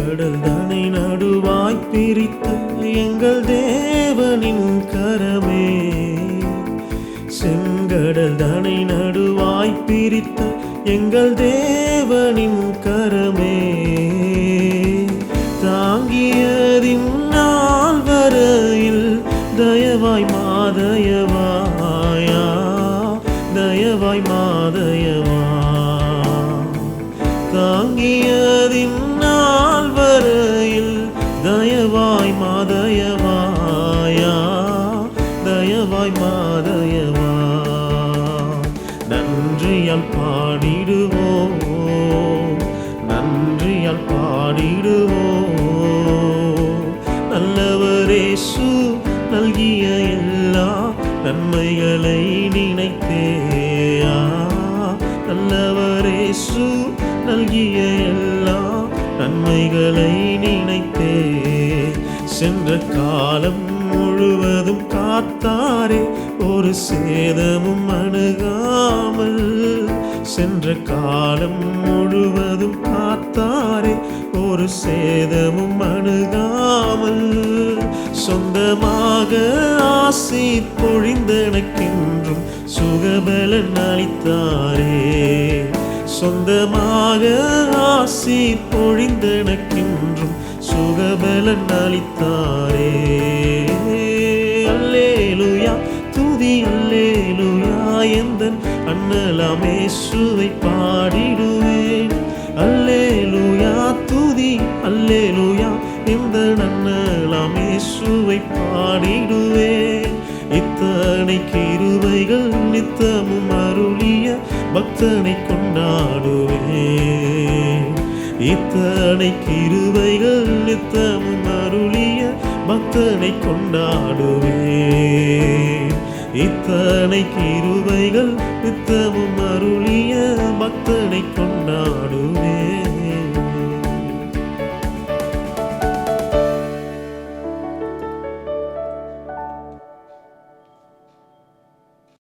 செங்கடல் தனை நடுவாய் பிரித்த எங்கள் தேவனின் கரமே, செங்கடல் தனை நடுவாய் பிரித்த எங்கள் தேவனின் கரமே, தாங்கியதின் நாள் வரையில் தயவாய் மாதயவாயா, தயவாய் மாதயவா, தாங்கியதின் நாள் வரையில் தயவாய் மாதயவாயா, தயவாய் மாதயவா. நன்றியால் பாடிடுவோம், நன்றியால் பாடிடுவோம், நல்லவரேசு நல்கிய எல்லா நன்மைகளை நினைத்தேயா, நல்லவரேசு நல்கிய எல்லா நன்மைகளை நினைத்தே, சென்ற காலம் முழுவதும் காத்தாரே ஒரு சேதமும் அணுகாமல், சென்ற காலம் முழுவதும் காத்தாரே ஒரு சேதமும் அணுகாமல், சொந்தமாக ஆசீர் பொழிந்தெனக்கென்றும் சுகபலன் அளித்தாரே, சொந்தமாக ஆசீர் பொழிந்தெனக்கென்றும் சுகபலன் அளித்தாரே. அல்லேலூயா துதி அல்லேலூயா, எந்தன் அண்ணலாம் இயேசுவை பாடிடுவேன், அல்லேலூயா துதி அல்லேலூயா, எந்தன் அண்ணலாம் இயேசுவை பாடிடுவேன். இத்தனை கிருபைகள் நித்தமும் அருளிய பக்தனை கொண்டாடுவேன், இத்தனை கிருபைகள் நித்தமும் அருளிய பக்தனை கொண்டாடுவேன், இத்தனை கிருபைகள் நித்தமும் அருளிய பக்தனை கொண்டாடுவேன்.